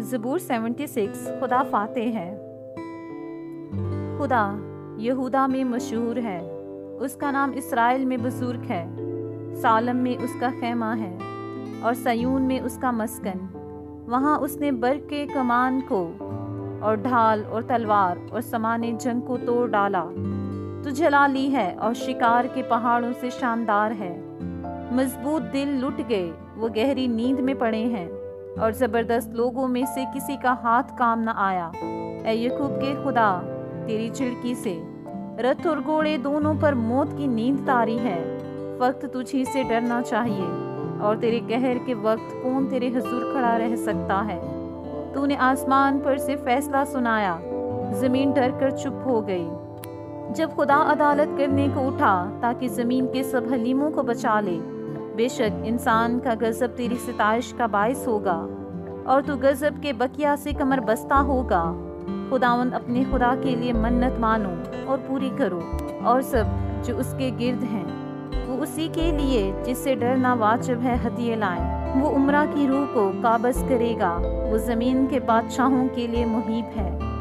ज़बूर 76 खुदा फाते है। खुदा यहूदा में मशहूर है, उसका नाम इसराइल में बुजुर्ग है। सालम में उसका खैमा है और सयून में उसका मस्कन। वहाँ उसने बर्क के कमान को और ढाल और तलवार और समाने जंग को तोड़ डाला। तू जलाली है और शिकार के पहाड़ों से शानदार है। मजबूत दिल लुट गए, वो गहरी नींद में पड़े हैं और ज़बरदस्त लोगों में से किसी का हाथ काम न आया। ऐ यकूब के खुदा, तेरी चिड़की से रथ और घोड़े दोनों पर मौत की नींद तारी है। वक्त तुझी से डरना चाहिए और तेरे कहर के वक्त कौन तेरे हुजूर खड़ा रह सकता है। तूने आसमान पर से फैसला सुनाया, जमीन डर कर चुप हो गई। जब खुदा अदालत करने को उठा ताकि जमीन के सब हलीमों को बचा ले, बेशक इंसान का गजब तेरी सिताइश का बायस होगा और तू गजब के बकिया से कमर बस्ता होगा। खुदावंद अपने खुदा के लिए मन्नत मानो और पूरी करो, और सब जो उसके गिर्द हैं वो उसी के लिए जिससे डरना वाजिब है हदिये लाएं। वो उम्रा की रूह को काबज करेगा, वो जमीन के बादशाहों के लिए मुहीब है।